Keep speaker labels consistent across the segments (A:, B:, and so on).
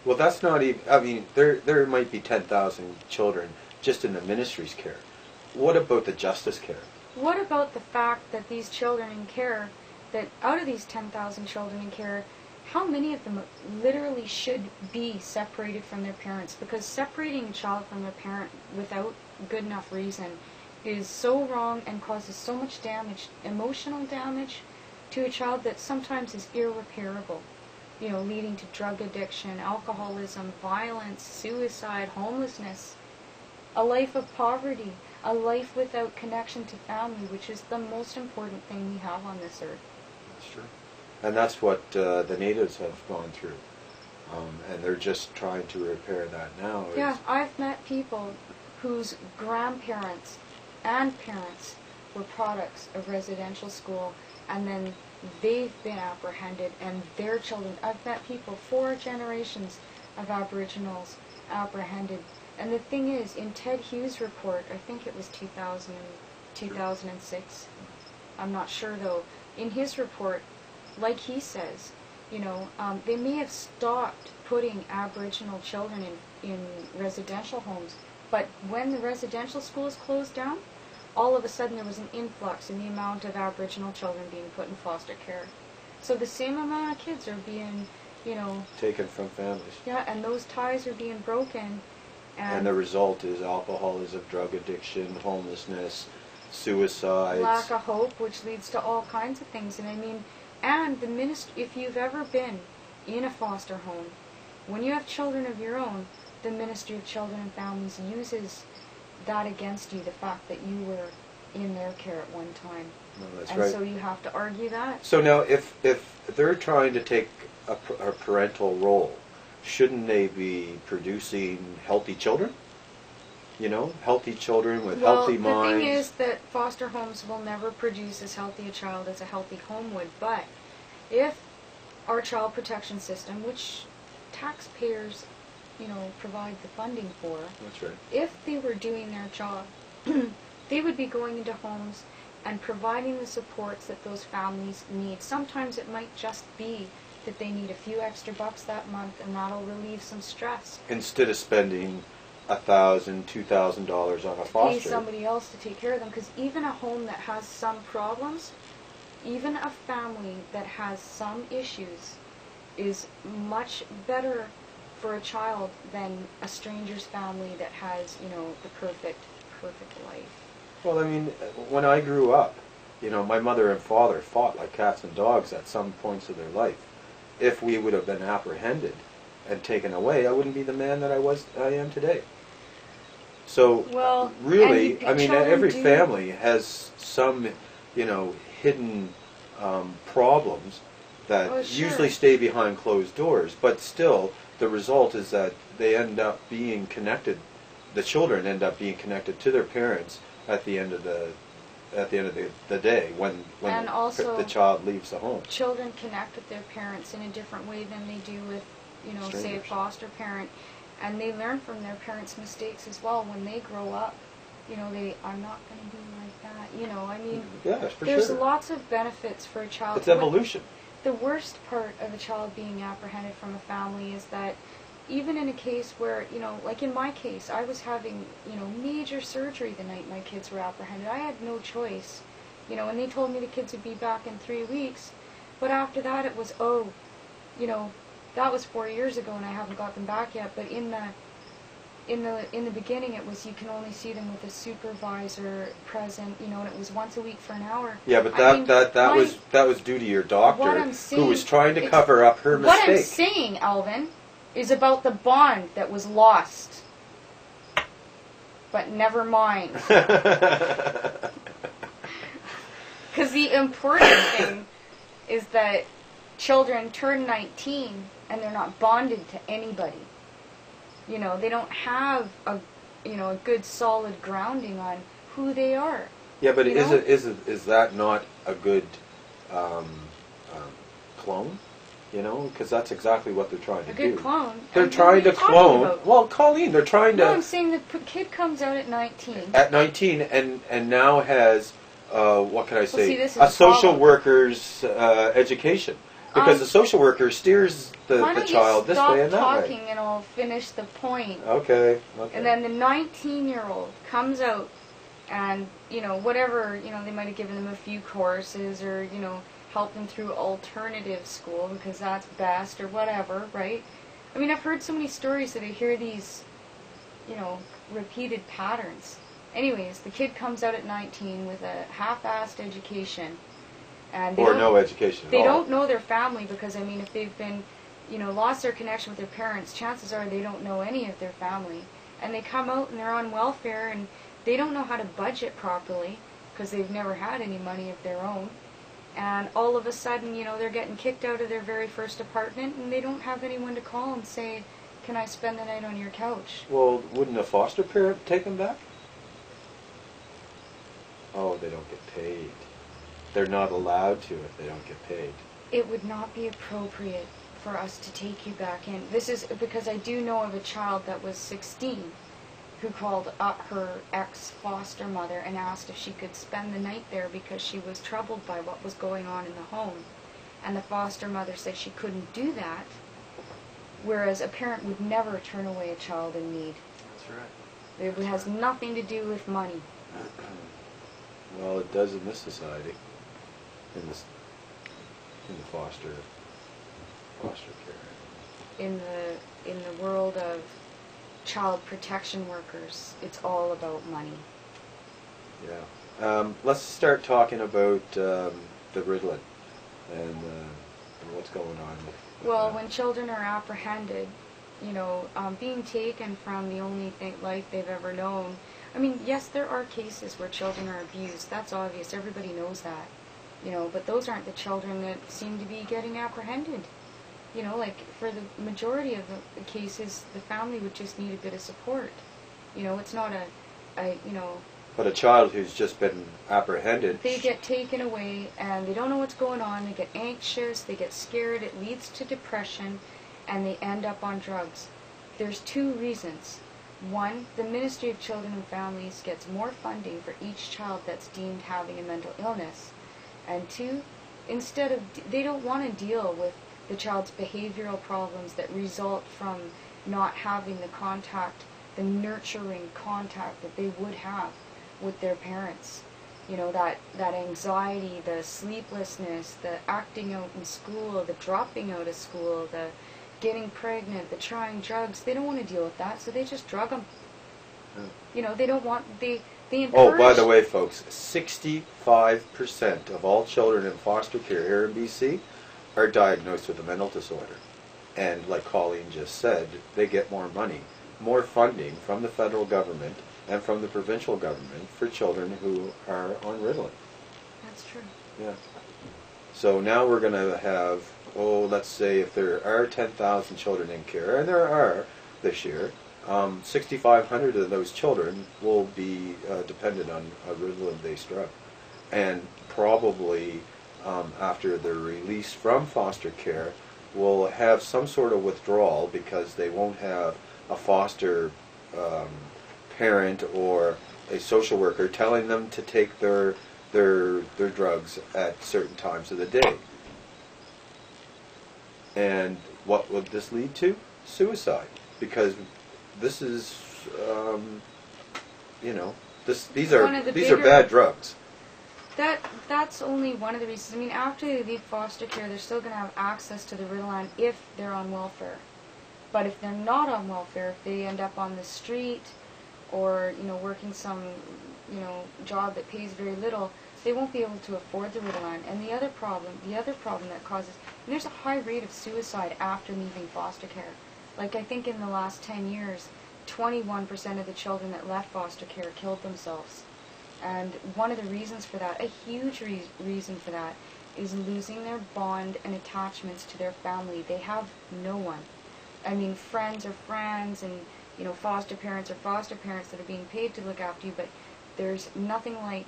A: Well, that's not even. I mean, there might be 10,000 children just in the ministry's care. What about the justice care?
B: What about the fact that these children in care, that out of these 10,000 children in care, how many of them literally should be separated from their parents? Because separating a child from their parent without good enough reason is so wrong and causes so much damage, emotional damage, to a child that sometimes is irreparable. You know, leading to drug addiction, alcoholism, violence, suicide, homelessness, a life of poverty, a life without connection to family, which is the most important thing we have on this earth.
A: That's true. And that's what the natives have gone through. And they're just trying to repair that now.
B: Yeah, I've met people whose grandparents and parents were products of residential school, and then they've been apprehended, and their children. I've met people, 4 generations of Aboriginals apprehended. And the thing is, in Ted Hughes' report, I think it was 2006, I'm not sure though, in his report, like he says, you know, they may have stopped putting Aboriginal children in residential homes, but when the residential schools closed down, all of a sudden there was an influx in the amount of Aboriginal children being put in foster care. So the same amount of kids are being, you know,
A: taken from families.
B: Yeah, and those ties are being broken.
A: And the result is alcoholism, drug addiction, homelessness, suicides.
B: Lack of hope, which leads to all kinds of things. And I mean, and the if you've ever been in a foster home, when you have children of your own, the Ministry of Children and Families uses that against you, the fact that you were in their care at one time.
A: No, that's
B: and
A: right.
B: So you have to argue that.
A: So now, if they're trying to take a parental role, shouldn't they be producing healthy children? You know, healthy children with healthy minds.
B: Well, the thing is that foster homes will never produce as healthy a child as a healthy home would. But if our child protection system, which taxpayers, you know, provide the funding for,
A: that's right.
B: If they were doing their job, they would be going into homes and providing the supports that those families need. Sometimes it might just be that they need a few extra bucks that month, and that'll relieve some stress.
A: Instead of spending $1,000, $2,000 on a foster.
B: Pay somebody else to take care of them, because even a home that has some problems, even a family that has some issues, is much better for a child than a stranger's family that has, you know, the perfect life.
A: Well, I mean, when I grew up, you know, my mother and father fought like cats and dogs at some points of their life. If we would have been apprehended and taken away, I wouldn't be the man that I am today. So,
B: well,
A: really, I mean, every family has some, you know, hidden problems that usually stay behind closed doors. But still, the result is that they end up being connected. The children end up being connected to their parents at the end of the day when
B: also,
A: the child leaves the home.
B: Children connect with their parents in a different way than they do with, you know,
A: strangers.
B: Say a foster parent, and they learn from their parents' mistakes as well. When they grow up, you know, I'm not going to be like that. You know, I mean, there's lots of benefits for a child.
A: It's evolution.
B: The worst part of a child being apprehended from a family is that even in a case where, you know, like in my case, I was having, you know, major surgery the night my kids were apprehended. I had no choice, you know, and they told me the kids would be back in 3 weeks. But after that it was, you know, that was 4 years ago and I haven't got them back yet. But in the beginning it was, you can only see them with a supervisor present, you know, and it was once a week for an hour.
A: Yeah, but that was due to your doctor, who was trying to cover up her mistake.
B: What I'm saying, Alvin, is about the bond that was lost. But never mind. Because the important thing is that children turn 19 and they're not bonded to anybody. You know, they don't have a good solid grounding on who they are.
A: Yeah, but is that not a good clone? You know, because that's exactly what they're trying to do.
B: A good clone?
A: They're trying to clone. Well, Colleen, they're trying to...
B: No, I'm saying the kid comes out at 19.
A: At 19 and now has, what can I say,
B: See, this is
A: a social worker's education. Because the social worker steers the child this way and that way.
B: Stop talking and I'll finish the point.
A: Okay.
B: And then the 19-year-old comes out and, whatever, they might have given them a few courses or, helped them through alternative school because that's best or whatever, right? I mean, I've heard so many stories that I hear these, repeated patterns. Anyways, the kid comes out at 19 with a half-assed education. And
A: or no education at all.
B: They don't know their family because, if they've been, lost their connection with their parents, chances are they don't know any of their family. And they come out and they're on welfare and they don't know how to budget properly because they've never had any money of their own. And all of a sudden, they're getting kicked out of their very first apartment and they don't have anyone to call and say, can I spend the night on your couch?
A: Well, wouldn't a foster parent take them back? Oh, they don't get paid. They're not allowed to if they don't get paid.
B: It would not be appropriate for us to take you back in. This is because I do know of a child that was 16 who called up her ex-foster mother and asked if she could spend the night there because she was troubled by what was going on in the home. And the foster mother said she couldn't do that, whereas a parent would never turn away a child in need.
A: That's right.
B: It has nothing to do with money.
A: Well, it does in this society. In the foster care.
B: In the world of child protection workers, it's all about money.
A: Yeah. Let's start talking about the Ritalin and what's going on with
B: well,
A: that.
B: when children are apprehended, being taken from the only life they've ever known. I mean, yes, there are cases where children are abused. That's obvious. Everybody knows that. But those aren't the children that seem to be getting apprehended. For the majority of the cases, the family would just need a bit of support. It's not
A: But a child who's just been apprehended...
B: They get taken away, and they don't know what's going on. They get anxious, they get scared, it leads to depression, and they end up on drugs. There's two reasons. One, the Ministry of Children and Families gets more funding for each child that's deemed having a mental illness. And two, they don't want to deal with the child's behavioral problems that result from not having the nurturing contact that they would have with their parents. That anxiety, the sleeplessness, the acting out in school, the dropping out of school, the getting pregnant, the trying drugs. They don't want to deal with that, so they just drug them. They don't want... They encourage...
A: Oh, by the way, folks, 65% of all children in foster care here in BC are diagnosed with a mental disorder. And like Colleen just said, they get more money, more funding from the federal government and from the provincial government for children who are on Ritalin.
B: That's true.
A: Yeah. So now we're going to have, let's say if there are 10,000 children in care, and there are this year, 6,500 of those children will be dependent on a Ritalin-based drug. And probably after their release from foster care will have some sort of withdrawal because they won't have a foster parent or a social worker telling them to take their drugs at certain times of the day. And what would this lead to? Suicide. Because this is, these are bad drugs.
B: That's only one of the reasons. I mean, after they leave foster care, they're still going to have access to the Ritalin if they're on welfare. But if they're not on welfare, if they end up on the street or, working some, job that pays very little, they won't be able to afford the Ritalin. And the other problem that causes, and there's a high rate of suicide after leaving foster care. Like, I think in the last 10 years, 21% of the children that left foster care killed themselves. And one of the reasons for that, a huge reason for that, is losing their bond and attachments to their family. They have no one. I mean, friends are friends, and, foster parents are foster parents that are being paid to look after you, but there's nothing like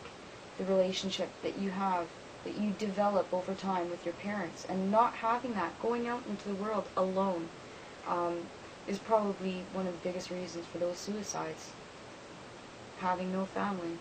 B: the relationship that you have, that you develop over time with your parents. And not having that, going out into the world alone, is probably one of the biggest reasons for those suicides. Having no family.